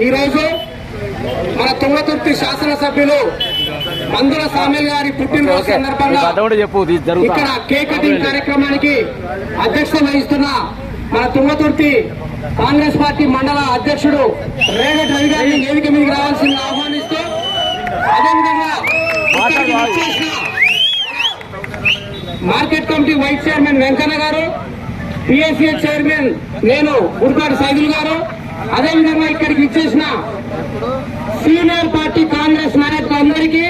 ఈరోజు మన తుంగతుర్తి శాసనసభ్యులు మందుల సామ్యుల్ గారి పుట్టినరోజు సందర్భంగా ఇక్కడ కేక్ కటింగ్ కార్యక్రమానికి అధ్యక్షత వహిస్తున్న మన తుంగతుర్తి కాంగ్రెస్ పార్టీ మండల అధ్యక్షుడు రేగట్ రవి గారిని వేదిక మీదకి రావాల్సింది ఆహ్వానిస్తూ, అదేవిధంగా market committee vice chairman Venkanna గారు, పిఎస్సిఎస్ చైర్మన్ నేను గుడిపాటి సైదుల్ గారు, అదేవిధంగా ఇక్కడికి ఇచ్చేసిన సీనియర్ పార్టీ కాంగ్రెస్ నాయకులందరికీ,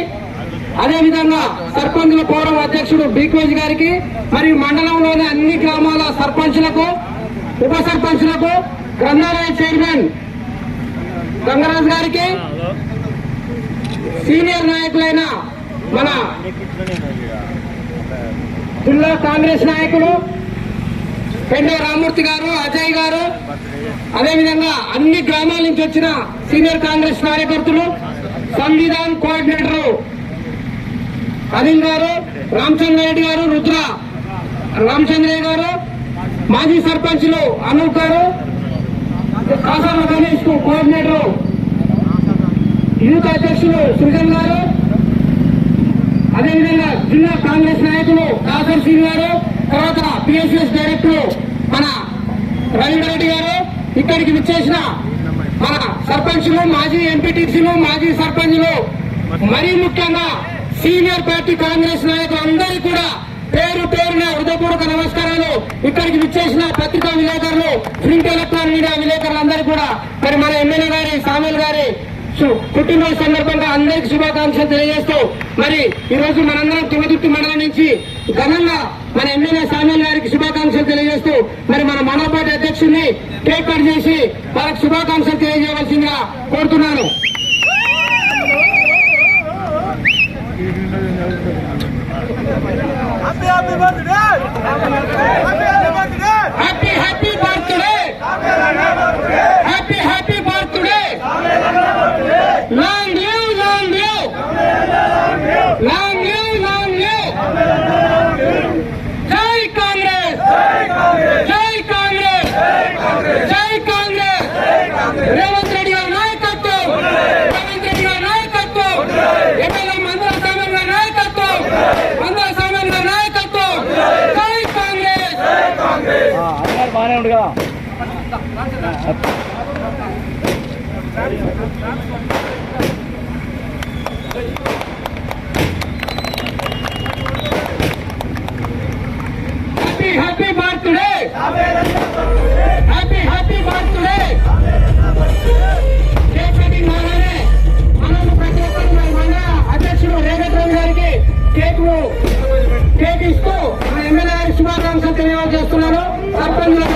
అదేవిధంగా సర్పంచుల ఫోరం అధ్యక్షుడు బీకోజ్ గారికి, మరియు మండలంలోని అన్ని గ్రామాల సర్పంచులకు, ఉప సర్పంచులకు, గ్రంథాలయ చైర్మన్ గంగరాజ్ గారికి, సీనియర్ నాయకులైన మన జిల్లా కాంగ్రెస్ నాయకులు పెండే రామూర్తి గారు, అజయ్ గారు, అదేవిధంగా అన్ని గ్రామాల నుంచి వచ్చిన సీనియర్ కాంగ్రెస్ కార్యకర్తలు, సంవిధాన్ కోఆర్డినేటర్ అనిల్ గారు, రామచంద్రరెడ్డి గారు, రుద్ర రామచంద్రయ్య గారు, మాజీ సర్పంచులు అనూప్ గారు, కాసాల గణేష్ కోఆర్డినేటర్ యూత్ అధ్యక్షులు సృజన్ గారు, అదేవిధంగా జిల్లా కాంగ్రెస్ నాయకులు కాసర్ సింగ్ గారు, తర్వాత పిఎస్ఎస్ డైరెక్టర్ మన రవీంద్రరెడ్డి గారు, ఇక్కడికి విచ్చేసిన మన సర్పంచులు, మాజీ ఎంపీటీసీలు, మాజీ సర్పంచులు, మరీ ముఖ్యంగా సీనియర్ పార్టీ కాంగ్రెస్ నాయకులు అందరికీ కూడా పేరు పేరున హృదయపూర్వక నమస్కారాలు. ఇక్కడికి విచ్చేసిన పత్రికా విలేకరులు, ప్రింట్ ఎలక్ట్రానిక్ మీడియా విలేకరులు అందరికీ కూడా మరి మన ఎమ్మెల్యే గారి సామ్యుల్ గారి పుట్టినరోజు సందర్భంగా అందరికి శుభాకాంక్షలు తెలియజేస్తూ, మరి ఈ రోజు మనందరం తుంగతుర్తి మండలం నుంచి ఘనంగా మన ఎమ్మెల్యే సామ్యుల్ గారికి శుభాకాంక్షలు తెలియజేస్తూ, మరి మన మండల పార్టీ అధ్యక్షుడిని కేక్ కట్ చేసి వాళ్ళకి శుభాకాంక్షలు తెలియజేయవలసిందిగా కోరుతున్నాను. Happy happy birthday, happy happy birthday, long live, long live, long live, long live. జై కాంగ్రెస్, జై కాంగ్రెస్, జై కాంగ్రెస్. రేవంత్ రెడ్డి గారి నాయకత్వం, రేవంత్ రెడ్డి గారి నాయకత్వం, ఎమ్మెల్యే మందుల సామ్యుల్ గారి నాయకత్వం, మందుల సామ్యుల్ గారి నాయకత్వం. జై కాంగ్రెస్. బాగానే ఉండు కదా. Happy happy birthday, happy happy birthday. Cake cutting కాగానే మనం ప్రతి ఒక్కరు మన అధ్యక్షుడు రేగట్ రవి గారికి కేక్ ఇస్తూ మన ఎమ్మెల్యే గారి శుభాకాంక్షలు తెలియజేస్తున్నాను. సర్పంచులకు